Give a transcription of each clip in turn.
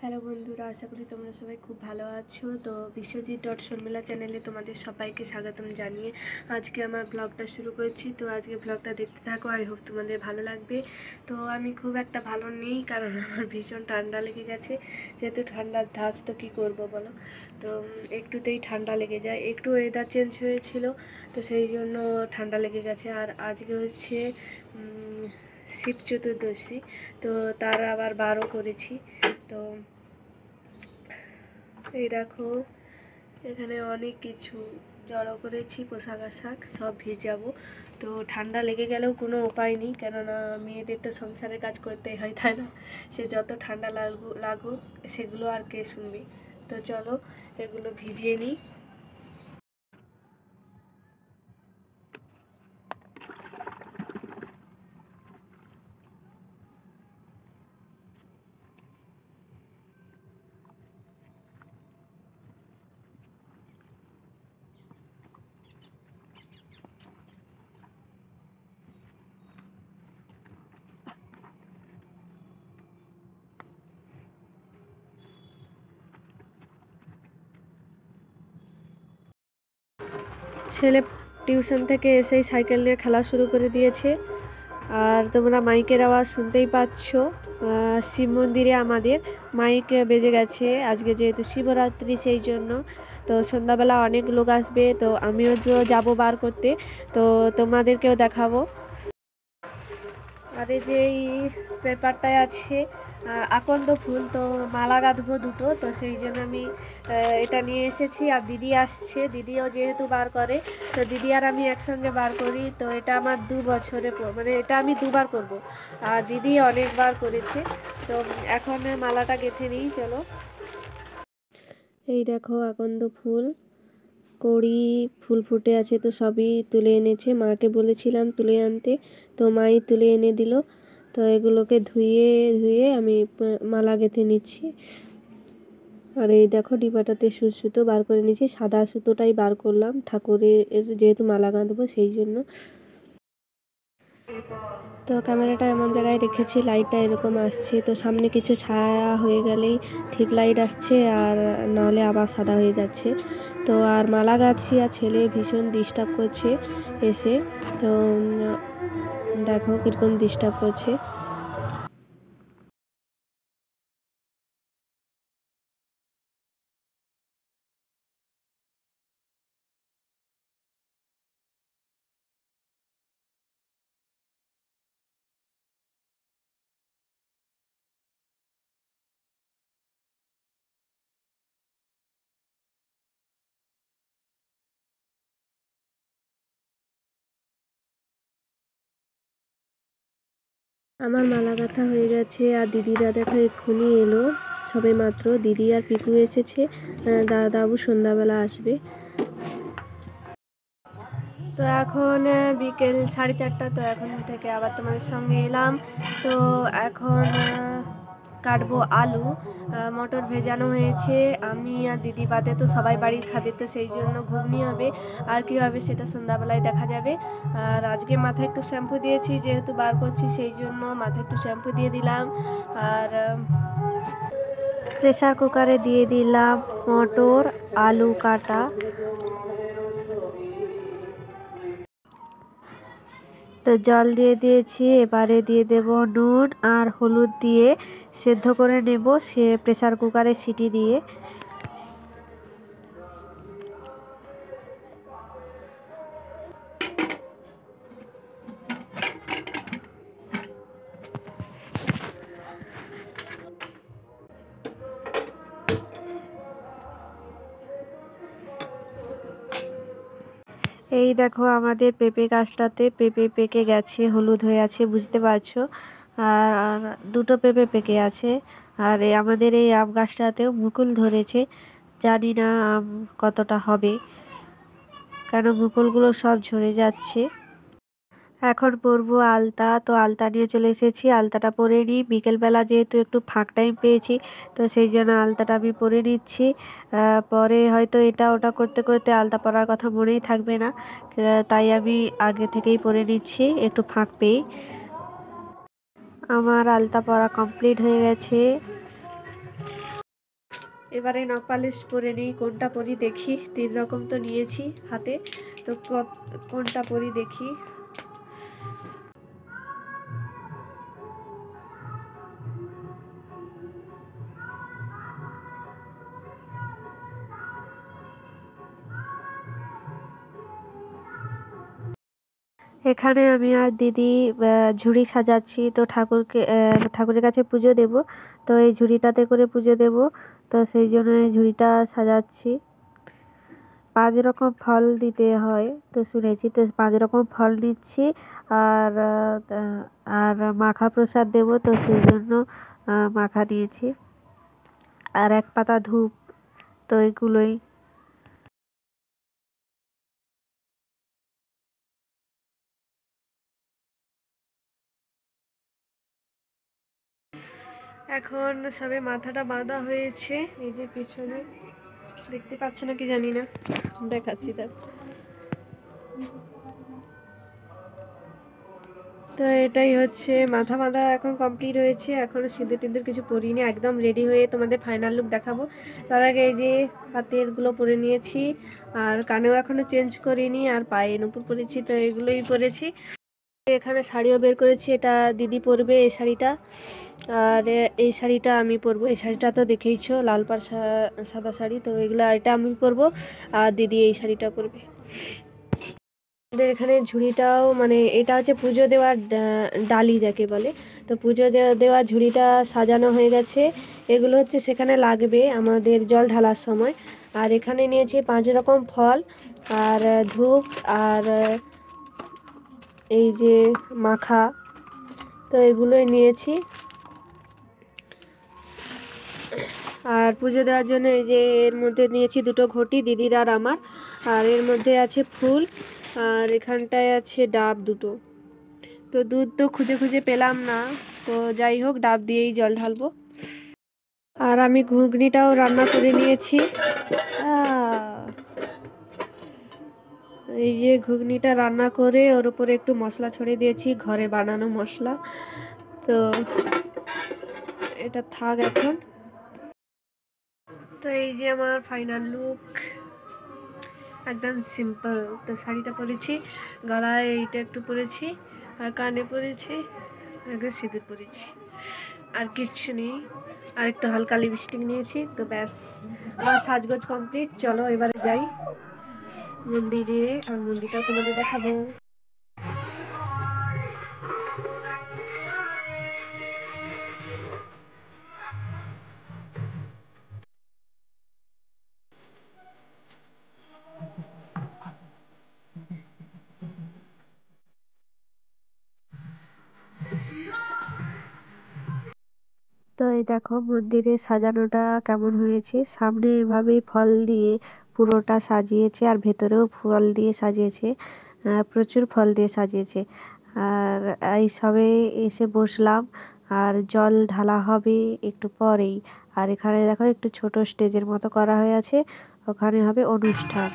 Hello বন্ধুরা, আশা করি তোমরা সবাই খুব ভালো আছো। তো বিশ্বজিৎ শর্মিলা চ্যানেলে তোমাদের সবাইকে স্বাগতম জানিয়ে আজকে আমার ব্লগটা শুরু করেছি। তো আজকে ব্লগটা দেখতে থাকো, আই হোপ তোমাদের ভালো লাগবে। তো আমি খুব একটা ভালো নেই, কারণ আমার ভীষণ ঠান্ডা লেগে গেছে। যেহেতু ঠান্ডার ধাঁচ, তো কী করবো বলো। তো একটুতেই ঠান্ডা লেগে যায়, একটু ওয়েদার চেঞ্জ হয়েছিল, তো সেই জন্য ঠান্ডা লেগে গেছে। আর আজকে হচ্ছে শিব চতুর্দশী, তো তার আবার 12 করেছি। তো এই দেখো, এখানে অনেক কিছু জড়ো করেছি, পোশাক আশাক সব ভিজাবো। তো ঠান্ডা লেগে গেলেও কোনো উপায় নেই, কেননা মেয়েদের তো সংসারের কাজ করতেই হয়, তাই না? সে যত ঠান্ডা লাগুক সেগুলো আর কে শুনবে। তো চলো এগুলো ভিজিয়ে নিই। ছেলে টিউশন থেকে এসেই সাইকেল নিয়ে খেলা শুরু করে দিয়েছে। আর তোমরা মাইকের আওয়াজ শুনতেই পাচ্ছ। শিব মন্দিরে আমাদের মাইক বেজে গেছে, আজকে যেহেতু শিবরাত্রি সেই জন্য। তো সন্ধ্যাবেলা অনেক লোক আসবে, তো আমিও যাবো বার করতে, তো তোমাদেরকেও দেখাবো। আর এই যে এই পেপারটায় আছে আকন্দ ফুল, তো মালা গাঁথবো দুটো, তো সেই জন্য আমি এটা নিয়ে এসেছি। আর দিদি আসছে, দিদিও যেহেতু বার করে, তো দিদি আর আমি একসঙ্গে বার করি। তো এটা আমার 2 বছরে, মানে এটা আমি 2বার করব, আর দিদি অনেকবার করেছে। তো এখন মালাটা গেঁথে নিই, চলো। এই দেখো আকন্দ ফুল, কড়ি ফুল ফুটে আছে, তো সবই তুলে এনেছে। মাকে বলেছিলাম তুলে আনতে, তো মাই তুলে এনে দিল। তো এগুলোকে ধুয়ে ধুয়ে আমি মালা গেঁথে নিচ্ছি। আর এই দেখো ডিবাটাতে সুতো বার করে নিচ্ছি, সাদা সুতোটাই বার করলাম, ঠাকুরের যেহেতু মালা গাঁথবো সেই জন্য। তো ক্যামেরাটা এমন জায়গায় রেখেছি, লাইটটা এরকম আসছে, তো সামনে কিছু ছায়া হয়ে গেলেই ঠিক লাইট আসছে, আর নাহলে আবার সাদা হয়ে যাচ্ছে। তো আর মালা গাঁথছি, আর ছেলে ভীষণ ডিস্টার্ব করছে এসে। তো দেখো কীরকম ডিস্টার্ব করছে। আমার মালা গাঁথা হয়ে গেছে, আর দিদিরা দেখো এক্ষুনি এলো সবে মাত্র। দিদি আর পিকু এসেছে, দাদাবাবু সন্ধ্যাবেলা আসবে। তো এখন বিকেল 4:30, তো এখন থেকে আবার তোমাদের সঙ্গে এলাম। তো এখন কাটবো আলু, মটর ভেজানো হয়েছে। আমি আর দিদি বাদে তো সবাই বাড়ির খাবে, তো সেই জন্য ঘুগনি হবে, আর কি হবে সেটা সন্ধ্যাবেলায় দেখা যাবে। আর আজকে মাথায় একটু শ্যাম্পু দিয়েছি, যেহেতু বার করছি সেই জন্য মাথায় একটু শ্যাম্পু দিয়ে দিলাম। আর প্রেসার কুকারে দিয়ে দিলাম মটর আলু কাটা। তো জল দিয়ে দিয়েছি, এবারে দিয়ে দেব নুন আর হলুদ দিয়ে সেদ্ধ করে নেব, সে প্রেসার কুকারে সিটি দিয়ে। এই দেখো আমাদের পেঁপে গাছটাতে পেঁপে পেকে গেছে, হলুদ হয়ে আছে, বুঝতে পারছো। আর দুটো পেঁপে পেকে আছে। আর আমাদের এই আম গাছটাতেও মুকুল ধরেছে, জানি না আম কতটা হবে, কারণ মুকুলগুলো সব ঝরে যাচ্ছে। এখন পরবো আলতা, তো আলতা নিয়ে চলে এসেছি, আলতাটা পরে নিই। বিকেলবেলা যেহেতু একটু ফাঁক টাইম পেয়েছি, তো সেই জন্য আলতাটা আমি পরে নিচ্ছি। পরে হয়তো এটা ওটা করতে করতে আলতা পরার কথা মনেই থাকবে না, তাই আমি আগে থেকেই পরে নিচ্ছি একটু ফাঁক পেয়ে। আমার আলতা পরা কমপ্লিট হয়ে গেছে। এবারে নখ পালিশ পরে নিই, কোনটা পরি দেখি। 3 রকম তো নিয়েছি হাতে, তো কোনটা পরি দেখি। এখানে আমি আর দিদি ঝুড়ি সাজাচ্ছি, তো ঠাকুরের কাছে পুজো দেব, তো এই ঝুড়িটাতে করে পুজো দেব, তো সেই জন্য এই ঝুড়িটা সাজাচ্ছি। 5 রকম ফল দিতে হয় তো শুনেছি, তো 5 রকম ফল নিচ্ছি। আর আর মাখা প্রসাদ দেব, তো সেই জন্য মাখা নিয়েছি, আর 1 পাতা ধূপ, তো এগুলোই। এখন সবে মাথাটা বাঁধা হয়েছে, এই যে পিছনে দেখতে পাচ্ছ না কি জানি না, দেখাচ্ছি। তো এটাই হচ্ছে মাথা বাঁধা এখন কমপ্লিট হয়েছে। এখনও সিঁদুর টিঁদুর কিছু পরিনি, একদম রেডি হয়ে তোমাদের ফাইনাল লুক দেখাবো। তার আগে এই যে হাতেরগুলো পরে নিয়েছি, আর কানেও এখনও চেঞ্জ করিনি, আর পায়ে নুপুর পরেছি, তো এগুলোই পরেছি। এখানে শাড়িও বের করেছি, এটা দিদি পরবে এই শাড়িটা, আর এই শাড়িটা আমি পরবো। এই শাড়িটা তো দেখেইছো, লাল পাড় সাদা শাড়ি, তো এগুলো এটা আমি পরবো, আর দিদি এই শাড়িটা পরবে। আমাদের এখানে ঝুড়িটাও মানে এটা হচ্ছে পুজো দেওয়ার ডালি যাকে বলে, তো পুজো দেওয়া ঝুড়িটা সাজানো হয়ে গেছে। এগুলো হচ্ছে সেখানে লাগবে আমাদের জল ঢালার সময়। আর এখানে নিয়েছি 5 রকম ফল, আর ধূপ, আর এই যে মাখা, তো এগুলোই নিয়েছি। আর পুজো দেওয়ার জন্য এই যে এর মধ্যে নিয়েছি 2টো ঘটি দিদির আর আমার, আর এর মধ্যে আছে ফুল, আর এখানটায় আছে ডাব 2টো। তো দুধ তো খুঁজে খুঁজে পেলাম না, তো যাই হোক ডাব দিয়েই জল ঢালবো। আর আমি ঘুগনিটাও রান্না করে নিয়েছি। এই যে ঘুগনিটা রান্না করে ওর উপরে একটু মশলা ছড়িয়ে দিয়েছি, ঘরে বানানো মশলা, তো এটা থাক এখন। তো এই যে আমার ফাইনাল লুক, একদম সিম্পল। তো শাড়িটা পরেছি, গলায় এইটা একটু পরেছি, আর কানে পরেছি, একদম সিঁদুর পরেছি, আর কিচ্ছু নেই। আর একটু হালকা লিপস্টিক নিয়েছি, তো ব্যাস আমার সাজগোজ কমপ্লিট। চলো এবারে যাই মন্দিরে, আর মন্দিরটাও তোমাদের দেখাবো। তো এই দেখো মন্দিরে সাজানোটা কেমন হয়েছে, সামনে এভাবেই ফল দিয়ে পুরোটা সাজিয়েছে, আর ভেতরেও ফল দিয়ে সাজিয়েছে, প্রচুর ফল দিয়ে সাজিয়েছে। আর এই সবে এসে বসলাম, আর জল ঢালা হবে একটু পরেই। আর এখানে দেখো একটু ছোট স্টেজের মতো করা হয়ে আছে, ওখানে হবে অনুষ্ঠান।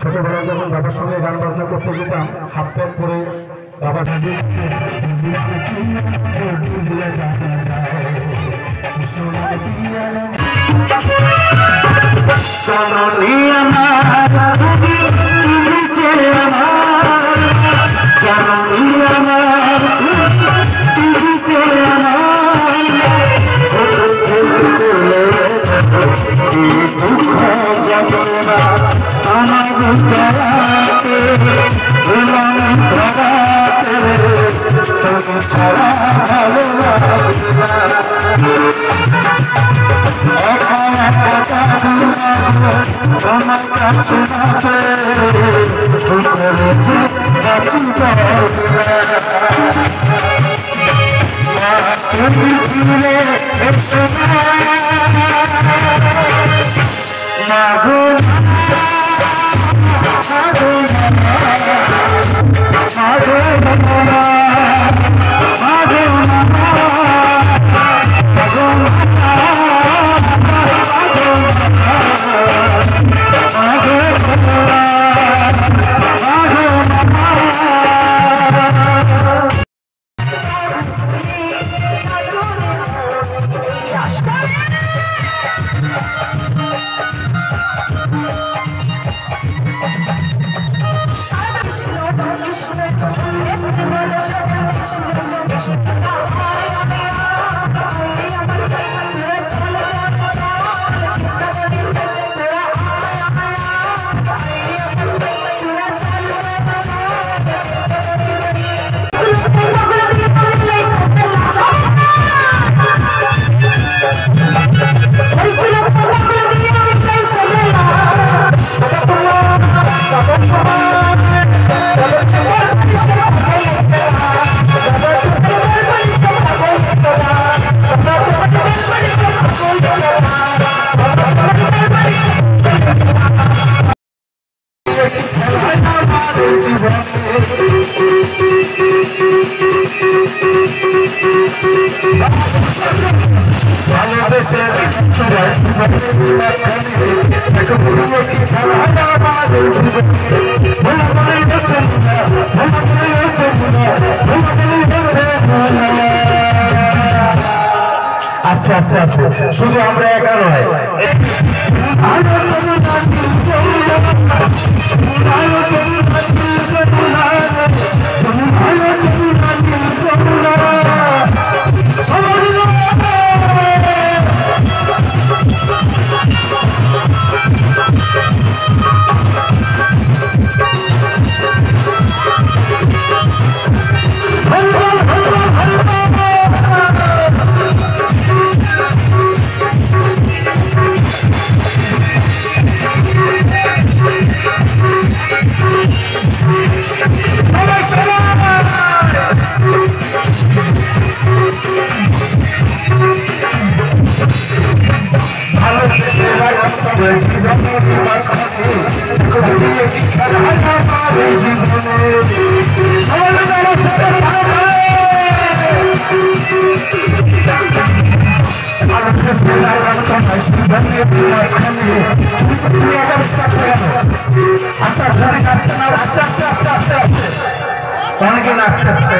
ছোটবেলায় যখন বাবার সঙ্গে গান বাজনা করতে যেতাম, হাফ প্যান্ট পরে বাবা আমার দুঃখ যন্ত্রণা আমার গলাতে এলাম ধরাতে তুমি ছাড়া ভালো লাগে না একা একা তোমার কাছে রাখে তুমি ফিরে এসো মাগো আস্তে আস্তে আস্তে শুধু আমরা একা নয় অনেকে নাচতে থাকতে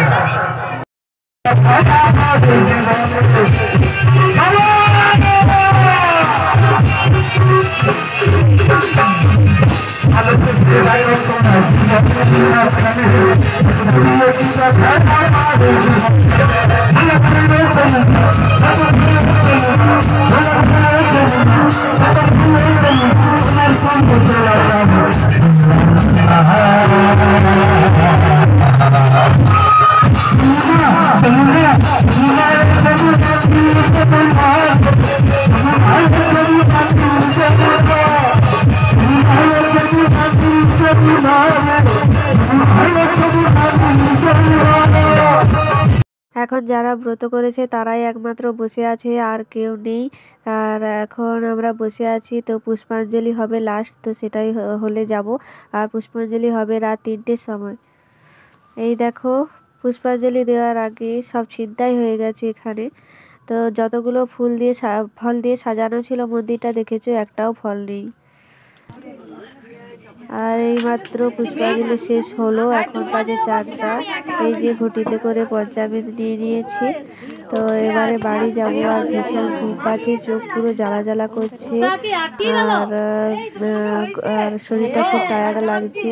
এখন যারা ব্রত করেছে তারাই একমাত্র বসে আছে, আর কেউ নেই। আর এখন আমরা বসে আছি, তো পুষ্পাঞ্জলি হবে লাস্ট, তো সেটাই হলে যাব। আর পুষ্পাঞ্জলি হবে রাত 3টের সময়। এই দেখো পুষ্পাঞ্জলি দেওয়ার আগে সব ছিনতাই হয়ে গেছে এখানে। তো যতগুলো ফল দিয়ে সাজানো ছিল মন্দিরটা, দেখেছো একটাও ফল নেই। আর এইমাত্র পুষ্পাঞ্জলি শেষ হলো, এখন বাজে 4টা। এই যে ঘটিতে করে পঞ্চামৃত নিয়ে নিয়েছি, তো এবারে বাড়ি যাব। আর ভীষণ ঘুম পাচ্ছে, চোখ পুরো জ্বালা জ্বালা করছে, আর শরীরটা খুব টায়ার্ড লাগছে।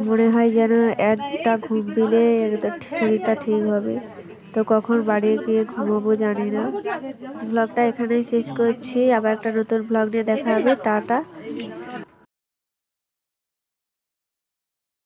মনে হয় যেন একটা ঘুম দিলে একদম শরীরটা ঠিক হবে। তো কখন বাড়ি গিয়ে ঘুমাবো জানি না। ব্লগটা এখানেই শেষ করছি, আবার একটা নতুন ব্লগ নিয়ে দেখা হবে। টাটা।